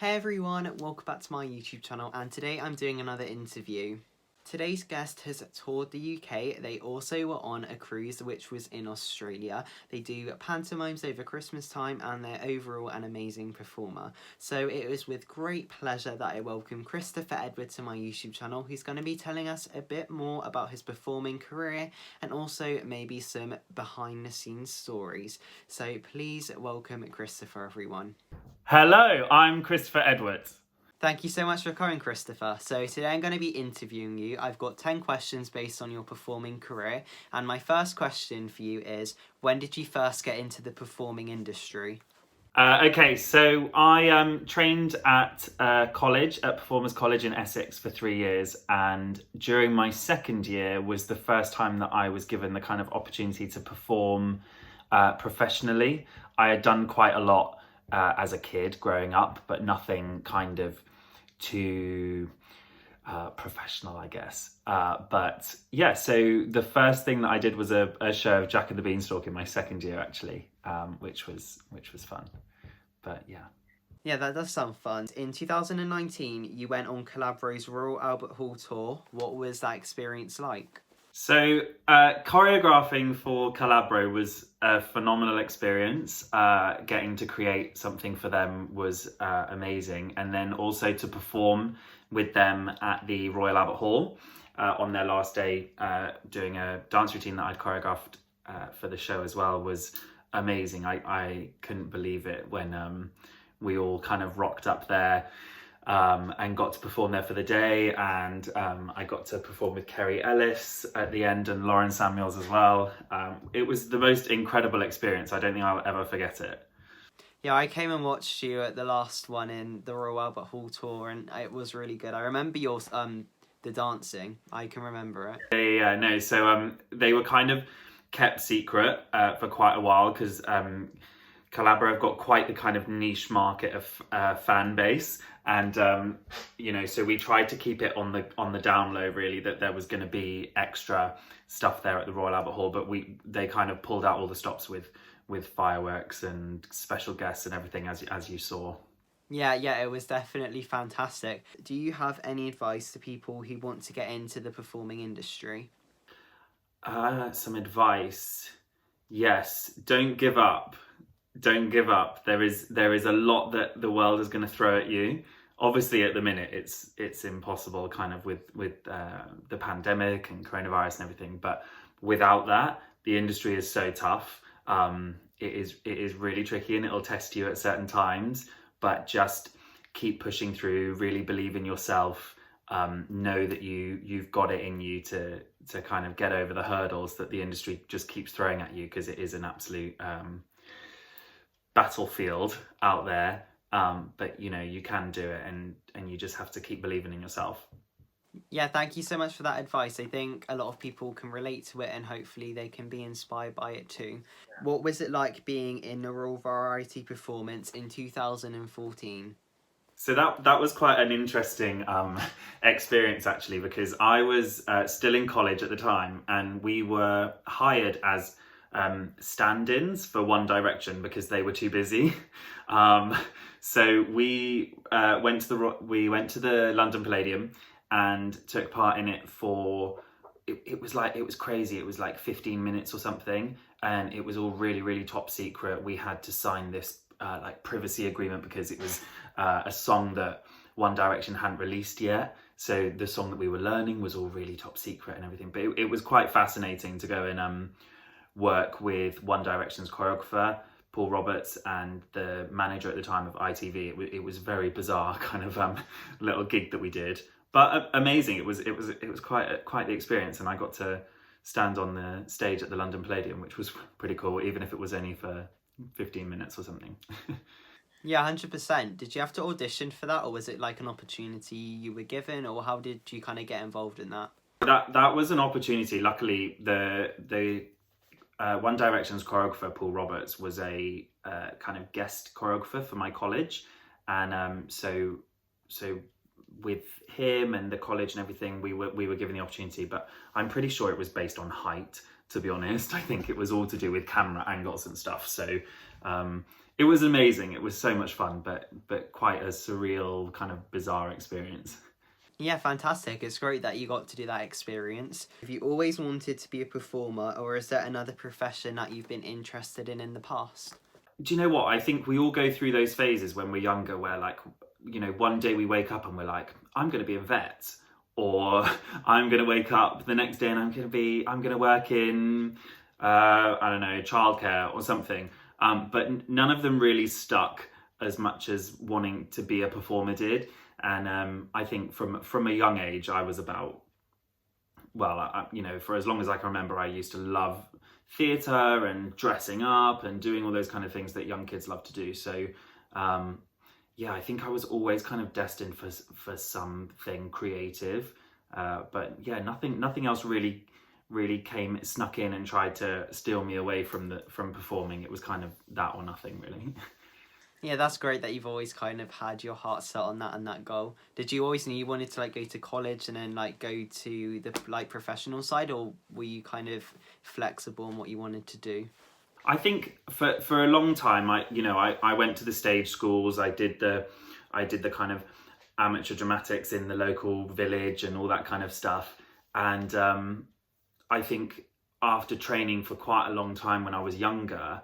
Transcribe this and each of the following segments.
Hey everyone, welcome back to my YouTube channel, and today I'm doing another interview. Today's guest has toured the UK. They also were on a cruise which was in Australia. They do pantomimes over Christmas time and they're overall an amazing performer. So it was with great pleasure that I welcome Christopher Edward to my YouTube channel, who's going to be telling us a bit more about his performing career and also maybe some behind the scenes stories. So please welcome Christopher, everyone. Hello, I'm Christopher Edwards. Thank you so much for coming, Christopher. So today I'm going to be interviewing you. I've got 10 questions based on your performing career. And my first question for you is, when did you first get into the performing industry? So I trained at college, at Performers College in Essex for 3 years. And during my second year was the first time that I was given the kind of opportunity to perform professionally. I had done quite a lot as a kid growing up, but nothing kind of too professional, I guess. But yeah, so the first thing that I did was a show of Jack and the Beanstalk in my second year, actually, which was fun. But yeah. Yeah, that does sound fun. In 2019, you went on Collabs' Royal Albert Hall tour. What was that experience like? So choreographing for Calabro was a phenomenal experience. Getting to create something for them was amazing. And then also to perform with them at the Royal Albert Hall on their last day, doing a dance routine that I'd choreographed for the show as well was amazing. I couldn't believe it when we all kind of rocked up there. And got to perform there for the day, and I got to perform with Kerry Ellis at the end and Lauren Samuels as well. It was the most incredible experience. I don't think I'll ever forget it. Yeah, I came and watched you at the last one in the Royal Albert Hall tour, and it was really good. I remember your the dancing. I can remember it. Yeah, no. So they were kind of kept secret for quite a while because Collabro have got quite the kind of niche market of fan base, and so we tried to keep it on the down low, really, that there was going to be extra stuff there at the Royal Albert Hall, but they kind of pulled out all the stops with fireworks and special guests and everything, as you saw. Yeah, it was definitely fantastic. Do you have any advice to people who want to get into the performing industry? Some advice. Yes, don't give up. Don't give up. There is a lot that the world is going to throw at you. Obviously, at the minute, it's impossible, kind of with the pandemic and coronavirus and everything. But without that, the industry is so tough. It is really tricky, and it'll test you at certain times. But just keep pushing through. Really believe in yourself. Know that you've got it in you to kind of get over the hurdles that the industry just keeps throwing at you, because it is an absolute battlefield out there, but you can do it, and you just have to keep believing in yourself. Yeah, thank you so much for that advice. I think a lot of people can relate to it, and hopefully they can be inspired by it too. Yeah. What was it like being in a Royal Variety performance in 2014? So that was quite an interesting experience, actually, because I was still in college at the time, and we were hired as stand-ins for One Direction because they were too busy. So we went to the London Palladium and took part in it for it was crazy. It was like 15 minutes or something, and it was all really, really top secret. We had to sign this like privacy agreement because it was a song that One Direction hadn't released yet. So the song that we were learning was all really top secret and everything. But it was quite fascinating to go and work with One Direction's choreographer, Paul Roberts, and the manager at the time of ITV. It was very bizarre kind of little gig that we did, but amazing. It was quite the experience, and I got to stand on the stage at the London Palladium, which was pretty cool, even if it was only for 15 minutes or something. Yeah, 100%. Did you have to audition for that, or was it like an opportunity you were given, or how did you kind of get involved in that? That was an opportunity. Luckily, the One Direction's choreographer, Paul Roberts, was a kind of guest choreographer for my college, and so with him and the college and everything, we were given the opportunity. But I'm pretty sure it was based on height, to be honest. I think it was all to do with camera angles and stuff. So it was amazing. It was so much fun, but quite a surreal, kind of bizarre experience. Yeah, fantastic. It's great that you got to do that experience. Have you always wanted to be a performer, or is there another profession that you've been interested in the past? Do you know what? I think we all go through those phases when we're younger where, like, you know, one day we wake up and we're like, I'm going to be a vet. Or I'm going to wake up the next day and I'm going to work in, I don't know, childcare or something. But none of them really stuck as much as wanting to be a performer did. And I think from a young age, I was about, well, you know, for as long as I can remember, I used to love theatre and dressing up and doing all those kind of things that young kids love to do. So yeah, I think I was always kind of destined for something creative. But yeah, nothing else really snuck in and tried to steal me away from performing. It was kind of that or nothing, really. Yeah, that's great that you've always kind of had your heart set on that and that goal. Did you always know you wanted to like go to college and then like go to the like professional side, or were you kind of flexible in what you wanted to do? I think for a long time, I went to the stage schools. I did the kind of amateur dramatics in the local village and all that kind of stuff. And I think after training for quite a long time when I was younger,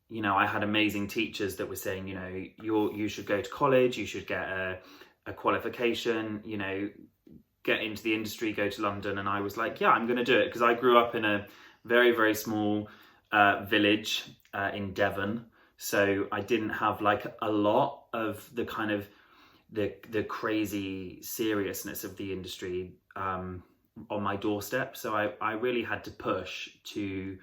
you know, I had amazing teachers that were saying, you know, you should go to college, you should get a qualification, you know, get into the industry, go to London. And I was like, yeah, I'm going to do it, because I grew up in a very, very small village in Devon. So I didn't have like a lot of the kind of the crazy seriousness of the industry on my doorstep. So I really had to push to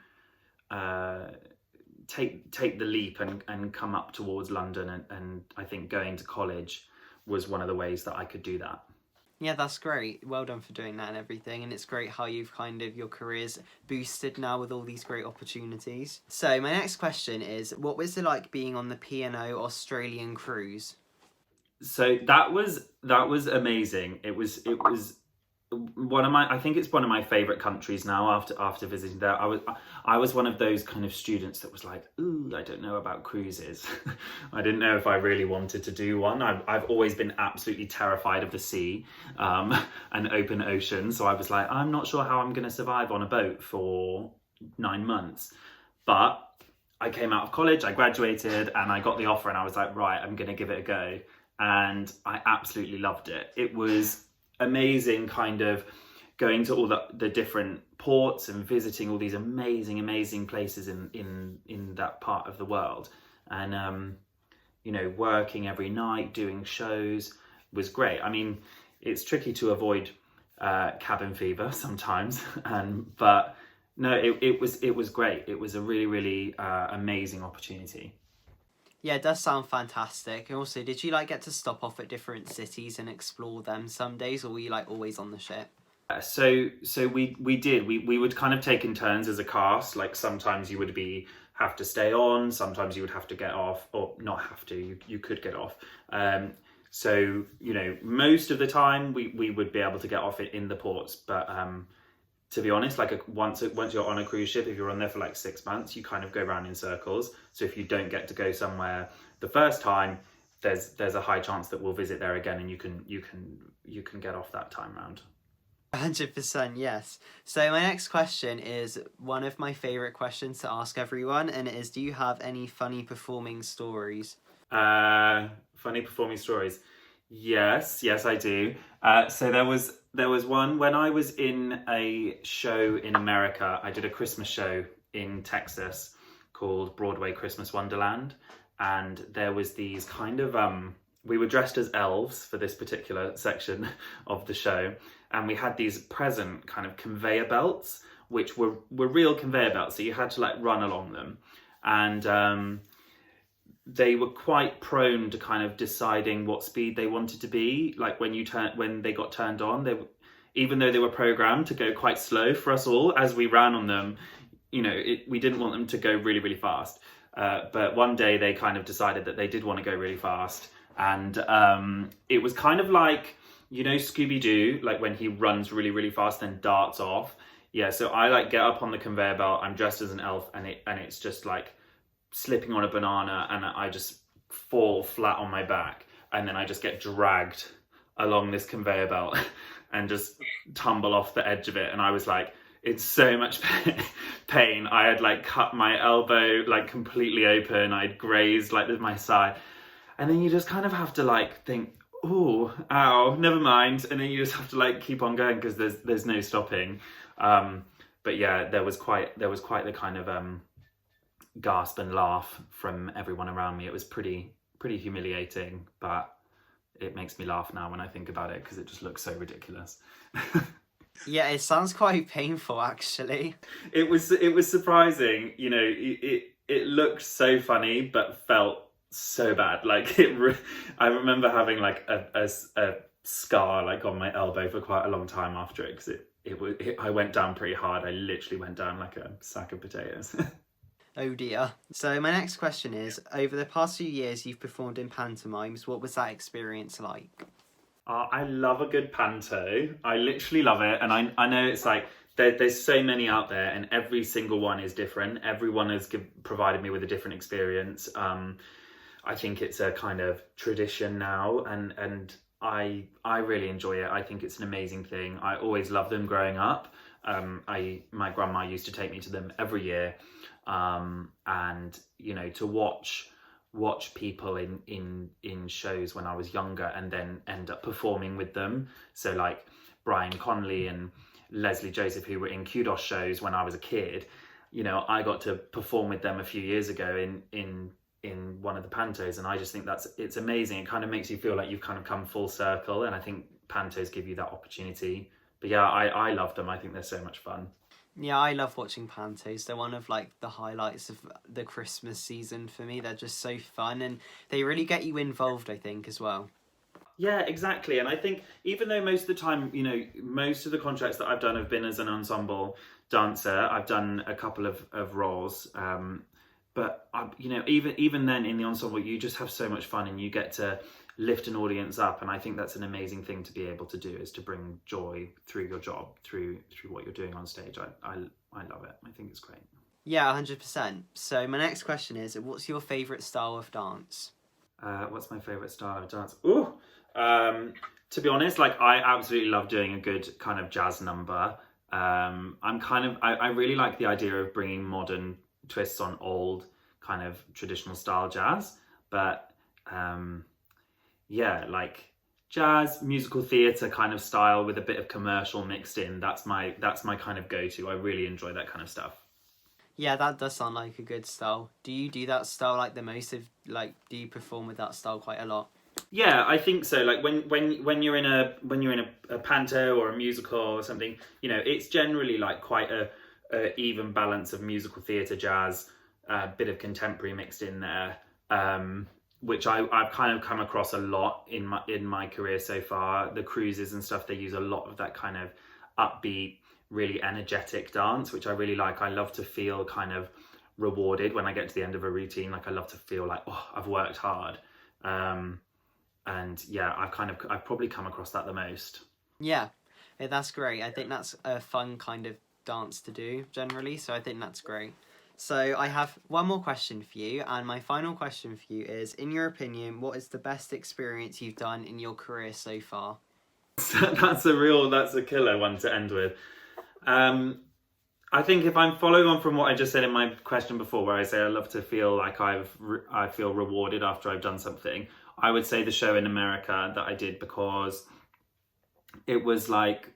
take the leap and come up towards London, and I think going to college was one of the ways that I could do that. Yeah, that's great. Well done for doing that and everything. And it's great how you've kind of, your career's boosted now with all these great opportunities. So my next question is, what was it like being on the P&O Australian cruise? So that was amazing. It was I think it's one of my favorite countries now after visiting there. I was one of those kind of students that was like, ooh, I don't know about cruises. I didn't know if I really wanted to do one. I've always been absolutely terrified of the sea and open ocean. So I was like, I'm not sure how I'm going to survive on a boat for 9 months. But I came out of college, I graduated, and I got the offer, and I was like, right, I'm going to give it a go. And I absolutely loved it. It was amazing, kind of going to all the different ports and visiting all these amazing places in that part of the world, and you know, working every night doing shows was great. I mean, it's tricky to avoid cabin fever sometimes, but no, it was great. It was a really amazing opportunity. Yeah, it does sound fantastic. And also, did you like get to stop off at different cities and explore them some days, or were you like always on the ship? So we did. We would kind of take in turns as a cast. Like sometimes you would have to stay on, sometimes you would have to get off, or not have to. You could get off. So you know, most of the time we would be able to get off in the ports, but to be honest, like once you're on a cruise ship, if you're on there for like 6 months, you kind of go around in circles. So if you don't get to go somewhere the first time, there's a high chance that we'll visit there again, and you can get off that time round. 100%, yes. So my next question is one of my favourite questions to ask everyone, and it is, do you have any funny performing stories? Funny performing stories. Yes, I do. So there was one when I was in a show in America. I did a Christmas show in Texas called Broadway Christmas Wonderland, and there was these kind of we were dressed as elves for this particular section of the show, and we had these present kind of conveyor belts, which were real conveyor belts, so you had to like run along them, and they were quite prone to kind of deciding what speed they wanted to be. Like when they got turned on, even though they were programmed to go quite slow for us all as we ran on them, you know, we didn't want them to go really fast. But one day they kind of decided that they did want to go really fast, and it was kind of like, you know, Scooby-Doo, like when he runs really fast then darts off. Yeah, so I like get up on the conveyor belt. I'm dressed as an elf, and it's just like slipping on a banana and I just fall flat on my back, and then I just get dragged along this conveyor belt and just tumble off the edge of it. And I was like, it's so much pain. I had like cut my elbow like completely open. I'd grazed like my side. And then you just kind of have to like think, oh, ow, never mind. And then you just have to like keep on going because there's no stopping. But yeah, there was quite the kind of gasp and laugh from everyone around me. It was pretty humiliating, but it makes me laugh now when I think about it because it just looks so ridiculous. Yeah, it sounds quite painful actually. It was surprising, you know. It looked so funny, but felt so bad. Like I remember having like a scar like on my elbow for quite a long time after it because I went down pretty hard. I literally went down like a sack of potatoes. Oh dear. So my next question is, over the past few years you've performed in pantomimes, what was that experience like? I love a good panto. I literally love it. And I know it's like, there's so many out there and every single one is different. Everyone has provided me with a different experience. I think it's a kind of tradition now, and I really enjoy it. I think it's an amazing thing. I always loved them growing up. My grandma used to take me to them every year. And you know, to watch people in shows when I was younger and then end up performing with them. So like Brian Conley and Leslie Joseph, who were in Kudos shows when I was a kid, you know, I got to perform with them a few years ago in one of the pantos, and I just think it's amazing. It kind of makes you feel like you've kind of come full circle, and I think pantos give you that opportunity. But yeah, I love them. I think they're so much fun. Yeah, I love watching pantos. They're one of like the highlights of the Christmas season for me. They're just so fun and they really get you involved, I think, as well. Yeah, exactly. And I think even though most of the time, you know, most of the contracts that I've done have been as an ensemble dancer, I've done a couple of roles. But you know, even then in the ensemble, you just have so much fun and you get to lift an audience up. And I think that's an amazing thing to be able to do, is to bring joy through your job, through what you're doing on stage. I love it. I think it's great. Yeah, 100%. So my next question is, what's your favourite style of dance? What's my favourite style of dance? Ooh, to be honest, like I absolutely love doing a good kind of jazz number. I really like the idea of bringing modern twists on old kind of traditional style jazz, but yeah, like jazz, musical theatre kind of style with a bit of commercial mixed in. That's my kind of go-to. I really enjoy that kind of stuff. Yeah, that does sound like a good style. Do you do that style like the most of, like, do you perform with that style quite a lot? Yeah, I think so. Like when you're in a panto or a musical or something, you know, it's generally like quite a even balance of musical theatre, jazz, a bit of contemporary mixed in there, which I've kind of come across a lot in my career so far. The cruises and stuff, they use a lot of that kind of upbeat, really energetic dance, which I really like. I love to feel kind of rewarded when I get to the end of a routine. Like I love to feel like, oh, I've worked hard. And yeah, I've probably come across that the most. Yeah, that's great. I think that's a fun kind of dance to do generally, so I think that's great. So I have one more question for you, and my final question for you is, in your opinion, what is the best experience you've done in your career so far? That's a killer one to end with. I think if I'm following on from what I just said in my question before, where I say I love to feel like I feel rewarded after I've done something, I would say the show in America that I did, because it was like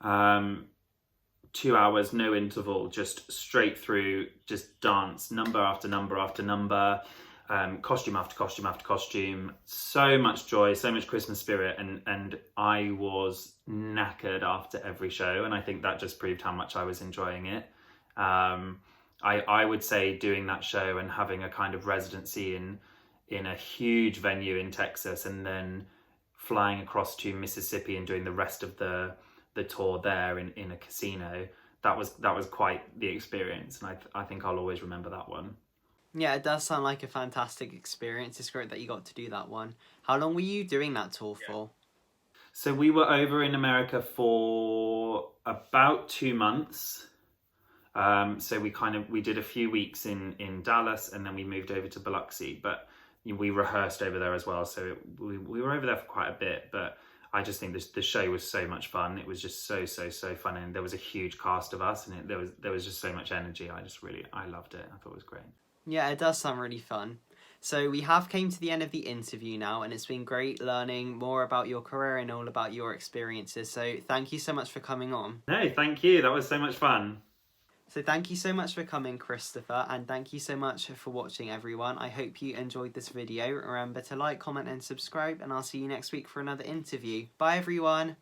2 hours, no interval, just straight through, just dance, number after number after number, costume after costume after costume. So much joy, so much Christmas spirit, and I was knackered after every show, and I think that just proved how much I was enjoying it. I would say doing that show and having a kind of residency in a huge venue in Texas, and then flying across to Mississippi and doing the rest of the tour there in a casino, that was quite the experience, and I think I'll always remember that one. Yeah, it does sound like a fantastic experience. It's great that you got to do that one. How long were you doing that tour for? So we were over in America for about 2 months. So we did a few weeks in Dallas, and then we moved over to Biloxi. But we rehearsed over there as well, so we were over there for quite a bit. But I just think the show was so much fun. It was just so fun, and there was a huge cast of us, and there was just so much energy. I loved it. I thought it was great. Yeah, it does sound really fun. So we have came to the end of the interview now, and it's been great learning more about your career and all about your experiences. So thank you so much for coming on. No, thank you. That was so much fun. So thank you so much for coming, Christopher, and thank you so much for watching, everyone. I hope you enjoyed this video. Remember to like, comment and subscribe, and I'll see you next week for another interview. Bye, everyone.